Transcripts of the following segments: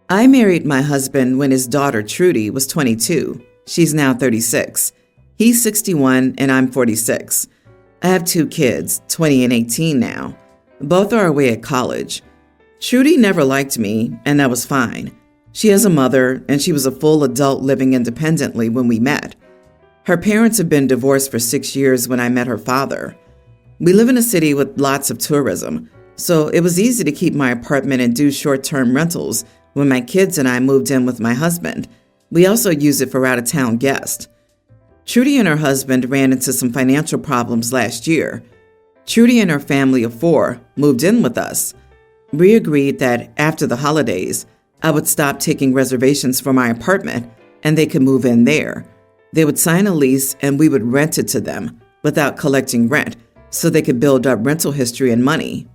I married my husband when his daughter Trudy was 22. She's now 36. He's 61 and I'm 46. I have 2 kids, 20 and 18 now. Both are away at college. Trudy never liked me, and that was fine. She has a mother, and she was a full adult living independently when we met. Her parents have been divorced for 6 years when I met her father. We live in a city with lots of tourism, so it was easy to keep my apartment and do short-term rentals when my kids and I moved in with my husband. We also use it for out-of-town guests. Trudy and her husband ran into some financial problems last year. Trudy and her family of 4 moved in with us. We agreed that after the holidays, I would stop taking reservations for my apartment and they could move in there. They would sign a lease and we would rent it to them without collecting rent so they could build up rental history and money.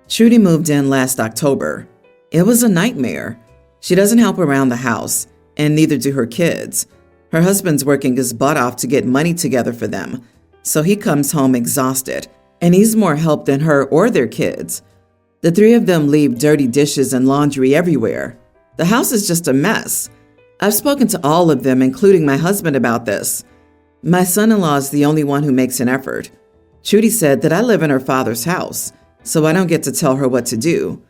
Trudy moved in last October. It was a nightmare. She doesn't help around the house, and neither do her kids. Her husband's working his butt off to get money together for them, so he comes home exhausted and needs more help than her or their kids. The 3 of them leave dirty dishes and laundry everywhere. The house is just a mess. I've spoken to all of them, including my husband, about this. My son-in-law is the only one who makes an effort. Trudy said that I live in her father's house, so I don't get to tell her what to do.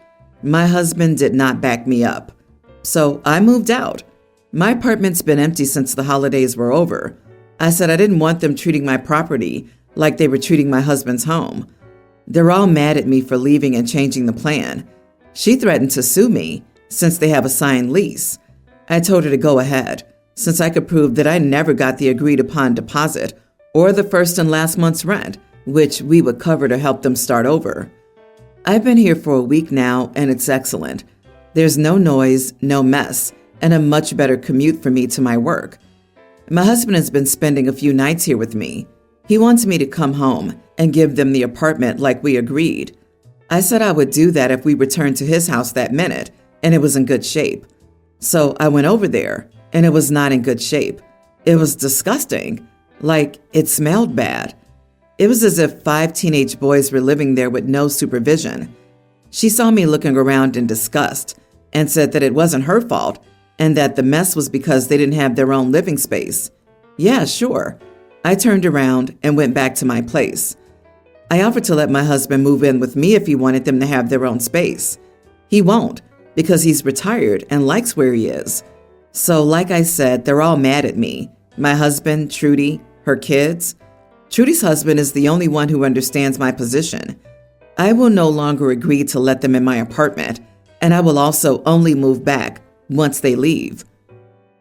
My husband did not back me up. So I moved out. My apartment's been empty since the holidays were over. I said I didn't want them treating my property like they were treating my husband's home. They're all mad at me for leaving and changing the plan. She threatened to sue me since they have a signed lease. I told her to go ahead, since I could prove that I never got the agreed-upon deposit or the first and last month's rent, which we would cover to help them start over. I've been here for a week now, and it's excellent. There's no noise, no mess, and a much better commute for me to my work. My husband has been spending a few nights here with me. He wants me to come home and give them the apartment like we agreed. I said I would do that if we returned to his house that minute, and it was in good shape. So I went over there, and it was not in good shape. It was disgusting. Like, it smelled bad. It was as if 5 teenage boys were living there with no supervision. She saw me looking around in disgust and said that it wasn't her fault and that the mess was because they didn't have their own living space. Yeah, sure. I turned around and went back to my place. I offered to let my husband move in with me if he wanted them to have their own space. He won't because he's retired and likes where he is. So like I said, they're all mad at me. My husband, Trudy, her kids. Trudy's husband is the only one who understands my position. I will no longer agree to let them in my apartment, and I will also only move back once they leave.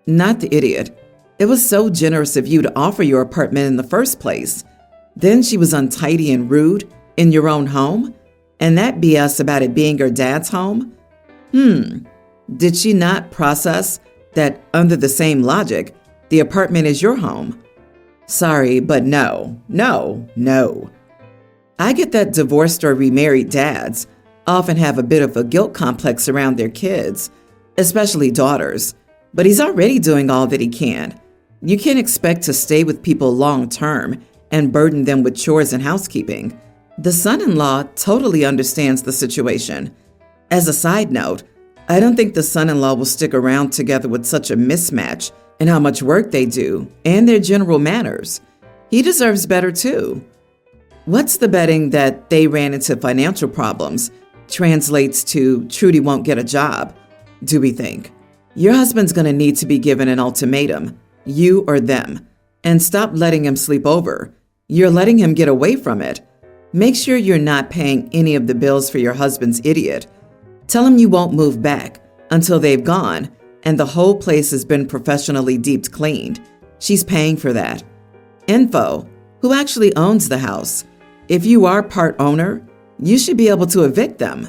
Not the idiot. It was so generous of you to offer your apartment in the first place. Then she was untidy and rude in your own home? And that BS about it being her dad's home? Did she not process that under the same logic, the apartment is your home? Sorry, but no. I get that divorced or remarried dads often have a bit of a guilt complex around their kids, especially daughters, but he's already doing all that he can. You can't expect to stay with people long term and burden them with chores and housekeeping. The son-in-law totally understands the situation. As a side note, I don't think the son-in-law will stick around together with such a mismatch in how much work they do and their general manners. He deserves better too. What's the betting that they ran into financial problems translates to Trudy won't get a job, do we think? Your husband's going to need to be given an ultimatum, you or them, and stop letting him sleep over. You're letting him get away from it. Make sure you're not paying any of the bills for your husband's idiot. Tell him you won't move back until they've gone and the whole place has been professionally deep cleaned. She's paying for that. Info, who actually owns the house? If you are part owner, you should be able to evict them.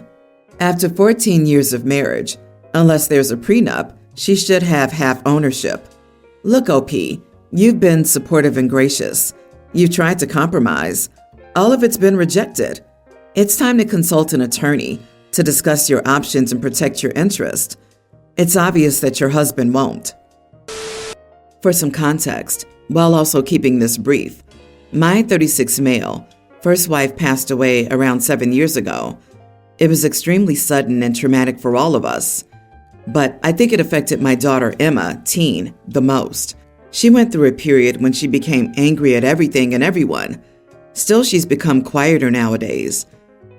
After 14 years of marriage, unless there's a prenup, she should have half ownership. Look, OP, you've been supportive and gracious. You've tried to compromise. All of it's been rejected. It's time to consult an attorney to discuss your options and protect your interest. It's obvious that your husband won't. For some context, while also keeping this brief, my 36 male first wife passed away around 7 years ago. It was extremely sudden and traumatic for all of us. but I think it affected my daughter Emma, teen, the most. She went through a period when she became angry at everything and everyone. Still, she's become quieter nowadays.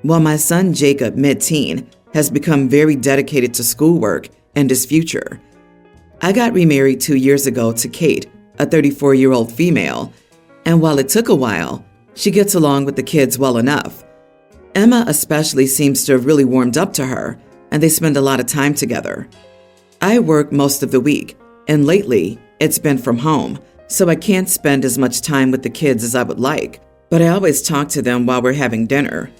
While my son Jacob, mid-teen, has become very dedicated to schoolwork and his future. I got remarried 2 years ago to Kate, a 34-year-old female, and while it took a while, she gets along with the kids well enough. Emma especially seems to have really warmed up to her, and they spend a lot of time together. I work most of the week, and lately, it's been from home, so I can't spend as much time with the kids as I would like, but I always talk to them while we're having dinner.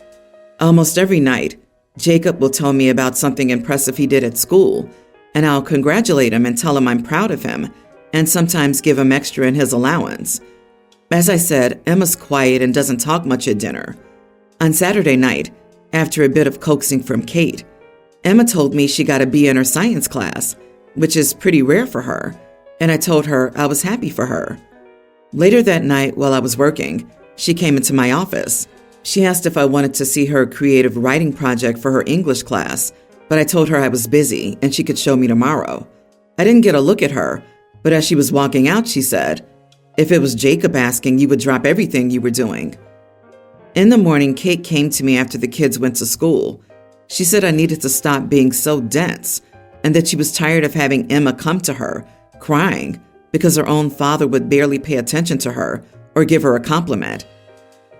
Almost every night, Jacob will tell me about something impressive he did at school, and I'll congratulate him and tell him I'm proud of him, and sometimes give him extra in his allowance. As I said, Emma's quiet and doesn't talk much at dinner. On Saturday night, after a bit of coaxing from Kate, Emma told me she got a B in her science class, which is pretty rare for her, and I told her I was happy for her. Later that night, while I was working, she came into my office. She asked if I wanted to see her creative writing project for her English class, but I told her I was busy and she could show me tomorrow. I didn't get a look at her, but as she was walking out, she said, "If it was Jacob asking, you would drop everything you were doing." In the morning, Kate came to me after the kids went to school. She said I needed to stop being so dense and that she was tired of having Emma come to her, crying, because her own father would barely pay attention to her or give her a compliment.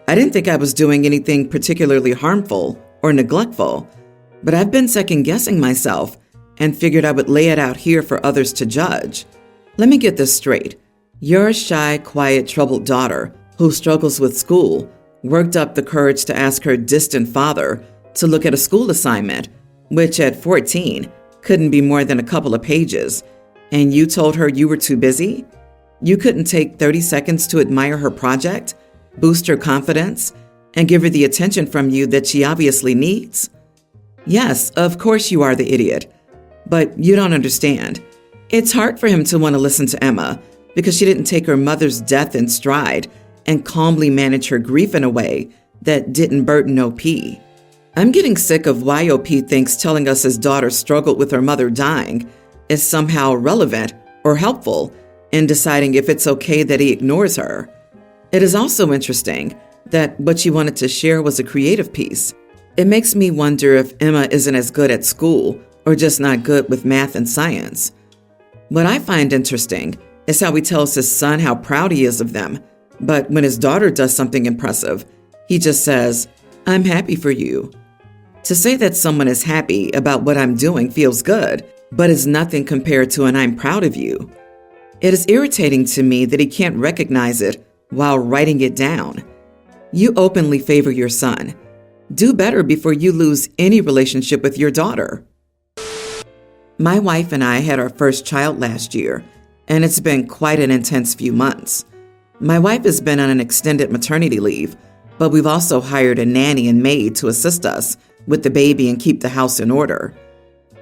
I didn't think I was doing anything particularly harmful or neglectful, but I've been second-guessing myself and figured I would lay it out here for others to judge. Let me get this straight. Your shy, quiet, troubled daughter, who struggles with school, worked up the courage to ask her distant father to look at a school assignment, which at 14 couldn't be more than a couple of pages, and you told her you were too busy? You couldn't take 30 seconds to admire her project, boost her confidence, and give her the attention from you that she obviously needs? Yes, of course you are the idiot, but you don't understand. It's hard for him to want to listen to Emma because she didn't take her mother's death in stride and calmly manage her grief in a way that didn't burden OP. I'm getting sick of why OP thinks telling us his daughter struggled with her mother dying is somehow relevant or helpful in deciding if it's okay that he ignores her. It is also interesting that what she wanted to share was a creative piece. It makes me wonder if Emma isn't as good at school or just not good with math and science. What I find interesting is how he tells his son how proud he is of them, but when his daughter does something impressive, he just says, "I'm happy for you." To say that someone is happy about what I'm doing feels good, but is nothing compared to an "I'm proud of you." It is irritating to me that he can't recognize it while writing it down. You openly favor your son. Do better before you lose any relationship with your daughter. My wife and I had our first child last year, and it's been quite an intense few months. My wife has been on an extended maternity leave, but we've also hired a nanny and maid to assist us with the baby and keep the house in order.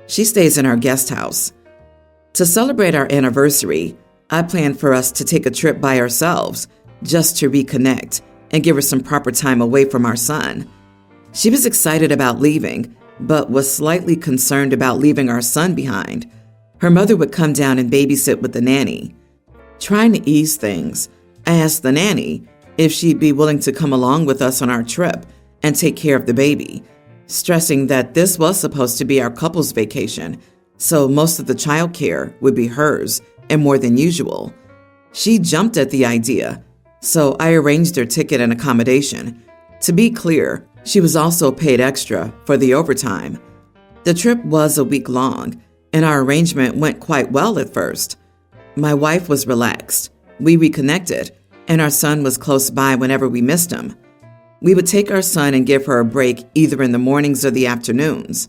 She stays in our guest house. To celebrate our anniversary, I planned for us to take a trip by ourselves just to reconnect and give her some proper time away from our son. She was excited about leaving, but was slightly concerned about leaving our son behind. Her mother would come down and babysit with the nanny. Trying to ease things, I asked the nanny if she'd be willing to come along with us on our trip and take care of the baby, stressing that this was supposed to be our couple's vacation, so most of the child care would be hers and more than usual. She jumped at the idea, so I arranged her ticket and accommodation. To be clear, she was also paid extra for the overtime. The trip was a week long, and our arrangement went quite well at first. My wife was relaxed. We reconnected, and our son was close by whenever we missed him. We would take our son and give her a break either in the mornings or the afternoons.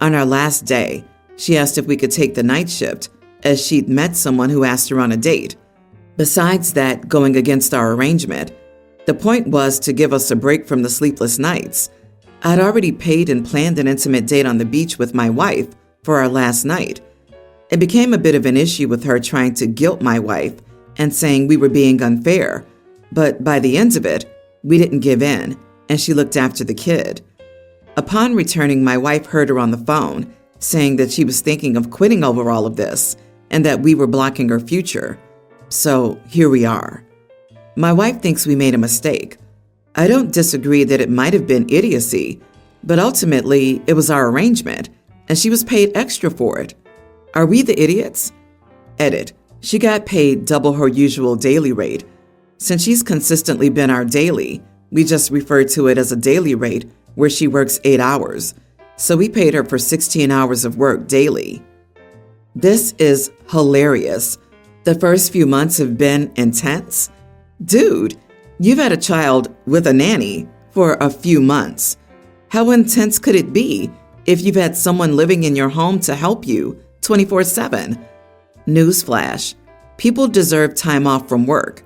On our last day, she asked if we could take the night shift, as she'd met someone who asked her on a date. Besides that going against our arrangement, the point was to give us a break from the sleepless nights. I'd already paid and planned an intimate date on the beach with my wife for our last night. It became a bit of an issue with her trying to guilt my wife and saying we were being unfair, but by the end of it, we didn't give in, and she looked after the kid. Upon returning, my wife heard her on the phone saying that she was thinking of quitting over all of this and that we were blocking her future. So here we are. My wife thinks we made a mistake. I don't disagree that it might have been idiocy, but ultimately it was our arrangement, and she was paid extra for it. Are we the idiots? Edit. She got paid double her usual daily rate. Since she's consistently been our daily, we just refer to it as a daily rate where she works 8 hours. So we paid her for 16 hours of work daily. This is hilarious. The first few months have been intense. Dude, you've had a child with a nanny for a few months. How intense could it be if you've had someone living in your home to help you 24/7? Newsflash, people deserve time off from work.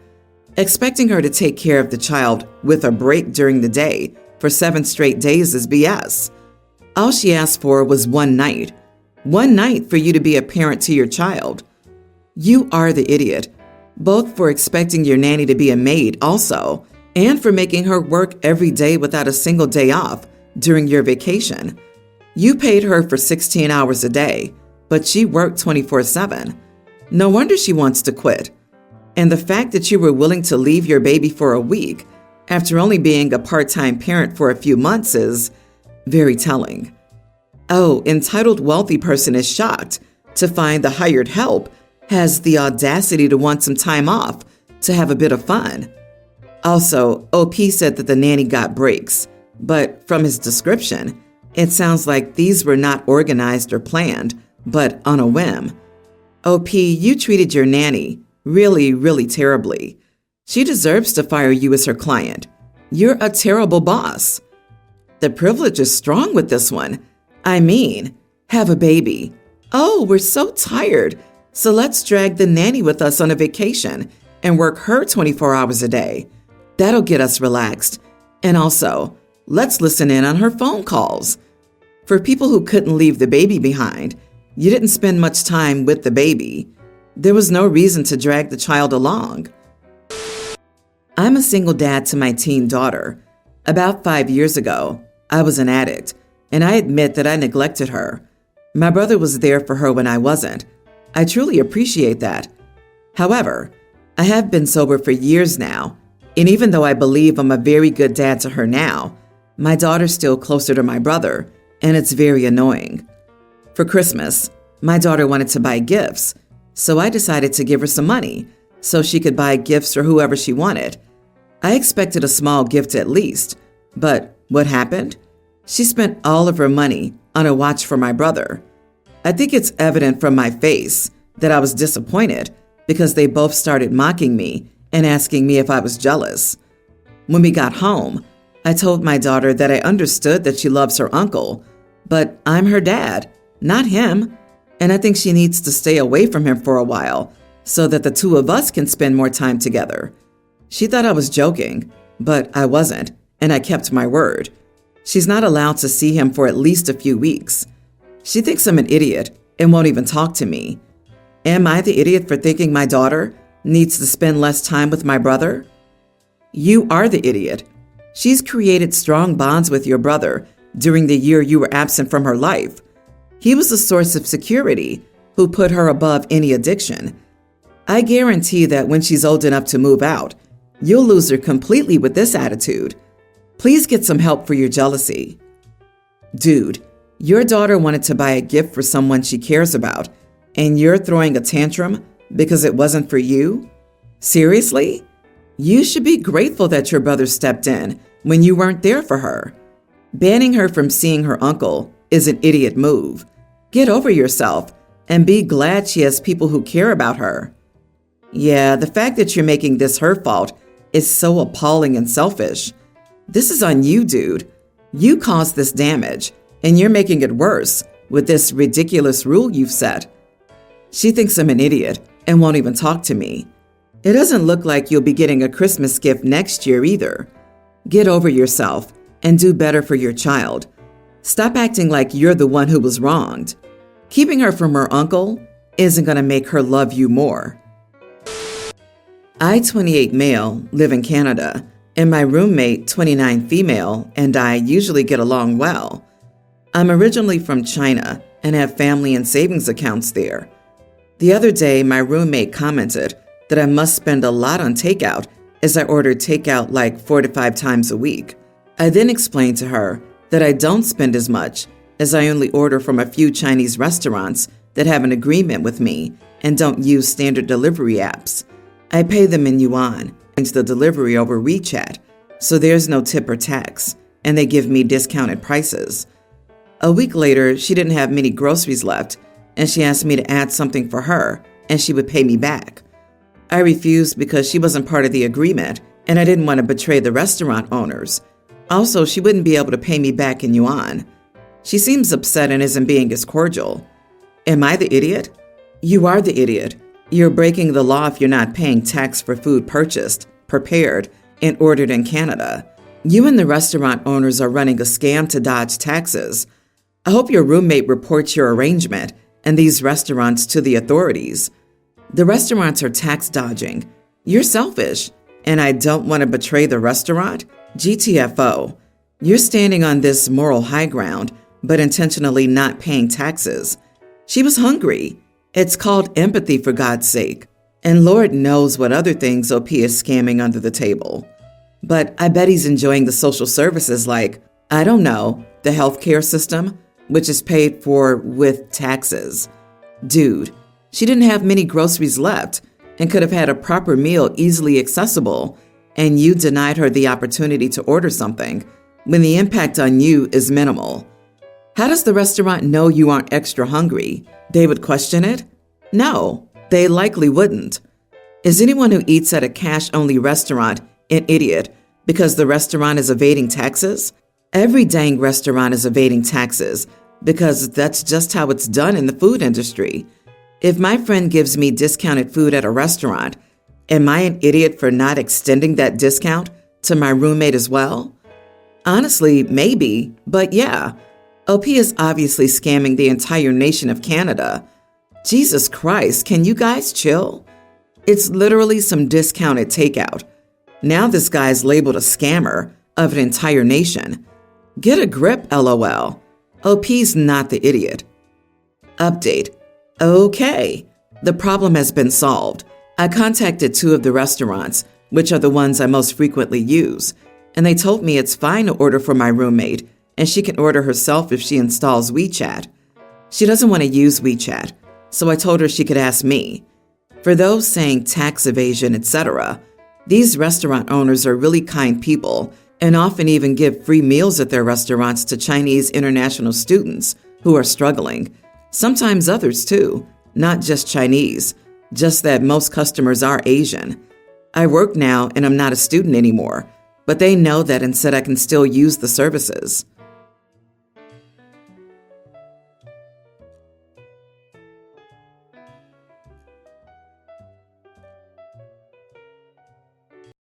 Expecting her to take care of the child with a break during the day for 7 straight days is BS. All she asked for was one night for you to be a parent to your child. You are the idiot, both for expecting your nanny to be a maid also, and for making her work every day without a single day off during your vacation. You paid her for 16 hours a day, but she worked 24/7. No wonder she wants to quit. And the fact that you were willing to leave your baby for a week after only being a part-time parent for a few months is very telling. Oh, entitled wealthy person is shocked to find the hired help has the audacity to want some time off to have a bit of fun. Also, OP said that the nanny got breaks, but from his description, it sounds like these were not organized or planned, but on a whim. OP, you treated your nanny really, really terribly. She deserves to fire you as her client. You're a terrible boss. The privilege is strong with this one. I mean, have a baby. Oh, we're so tired. So let's drag the nanny with us on a vacation and work her 24 hours a day. That'll get us relaxed. And also, let's listen in on her phone calls. For people who couldn't leave the baby behind, you didn't spend much time with the baby. There was no reason to drag the child along. I'm a single dad to my teen daughter. About 5 years ago, I was an addict, and I admit that I neglected her. My brother was there for her when I wasn't. I truly appreciate that. However, I have been sober for years now, and even though I believe I'm a very good dad to her now, my daughter's still closer to my brother, and it's very annoying. For Christmas, my daughter wanted to buy gifts, so I decided to give her some money so she could buy gifts for whoever she wanted. I expected a small gift at least, but what happened? She spent all of her money on a watch for my brother. I think it's evident from my face that I was disappointed because they both started mocking me and asking me if I was jealous. When we got home, I told my daughter that I understood that she loves her uncle, but I'm her dad, not him, and I think she needs to stay away from him for a while so that the two of us can spend more time together. She thought I was joking, but I wasn't, and I kept my word. She's not allowed to see him for at least a few weeks. She thinks I'm an idiot and won't even talk to me. Am I the idiot for thinking my daughter needs to spend less time with my brother? You are the idiot. She's created strong bonds with your brother during the year you were absent from her life. He was a source of security who put her above any addiction. I guarantee that when she's old enough to move out, you'll lose her completely with this attitude. Please get some help for your jealousy. Dude, your daughter wanted to buy a gift for someone she cares about, and you're throwing a tantrum because it wasn't for you? Seriously? You should be grateful that your brother stepped in when you weren't there for her. Banning her from seeing her uncle is an idiot move. Get over yourself and be glad she has people who care about her. Yeah, the fact that you're making this her fault is so appalling and selfish. This is on you, dude. You caused this damage, and you're making it worse with this ridiculous rule you've set. She thinks I'm an idiot and won't even talk to me. It doesn't look like you'll be getting a Christmas gift next year either. Get over yourself and do better for your child. Stop acting like you're the one who was wronged. Keeping her from her uncle isn't going to make her love you more. I, 28 male, live in Canada, and my roommate, 29 female, and I usually get along well. I'm originally from China, and have family and savings accounts there. The other day, my roommate commented that I must spend a lot on takeout as I order takeout like 4 to 5 times a week. I then explained to her that I don't spend as much as I only order from a few Chinese restaurants that have an agreement with me and don't use standard delivery apps. I pay them in yuan and the delivery over WeChat, so there's no tip or tax, and they give me discounted prices. A week later, she didn't have many groceries left, and she asked me to add something for her, and she would pay me back. I refused because she wasn't part of the agreement, and I didn't want to betray the restaurant owners. Also, she wouldn't be able to pay me back in yuan. She seems upset and isn't being as cordial. Am I the idiot? You are the idiot. You're breaking the law if you're not paying tax for food purchased, prepared, and ordered in Canada. You and the restaurant owners are running a scam to dodge taxes. I hope your roommate reports your arrangement and these restaurants to the authorities. The restaurants are tax dodging. You're selfish, and I don't want to betray the restaurant? GTFO. You're standing on this moral high ground, but intentionally not paying taxes. She was hungry. It's called empathy, for God's sake. And Lord knows what other things OP is scamming under the table. But I bet he's enjoying the social services like, I don't know, the healthcare system, which is paid for with taxes. Dude, she didn't have many groceries left and could have had a proper meal easily accessible, and you denied her the opportunity to order something when the impact on you is minimal. How does the restaurant know you aren't extra hungry? They would question it? No, they likely wouldn't. Is anyone who eats at a cash-only restaurant an idiot because the restaurant is evading taxes? Every dang restaurant is evading taxes because that's just how it's done in the food industry. If my friend gives me discounted food at a restaurant, am I an idiot for not extending that discount to my roommate as well? Honestly, maybe, but yeah. OP is obviously scamming the entire nation of Canada. Jesus Christ, can you guys chill? It's literally some discounted takeout. Now this guy's labeled a scammer of an entire nation. Get a grip, LOL. OP's not the idiot. Update. Okay, the problem has been solved. I contacted 2 of the restaurants, which are the ones I most frequently use, and they told me it's fine to order for my roommate, and she can order herself if she installs WeChat. She doesn't want to use WeChat, so I told her she could ask me. For those saying tax evasion, etc., these restaurant owners are really kind people and often even give free meals at their restaurants to Chinese international students who are struggling. Sometimes others too, not just Chinese, just that most customers are Asian. I work now and I'm not a student anymore, but they know that and said I can still use the services.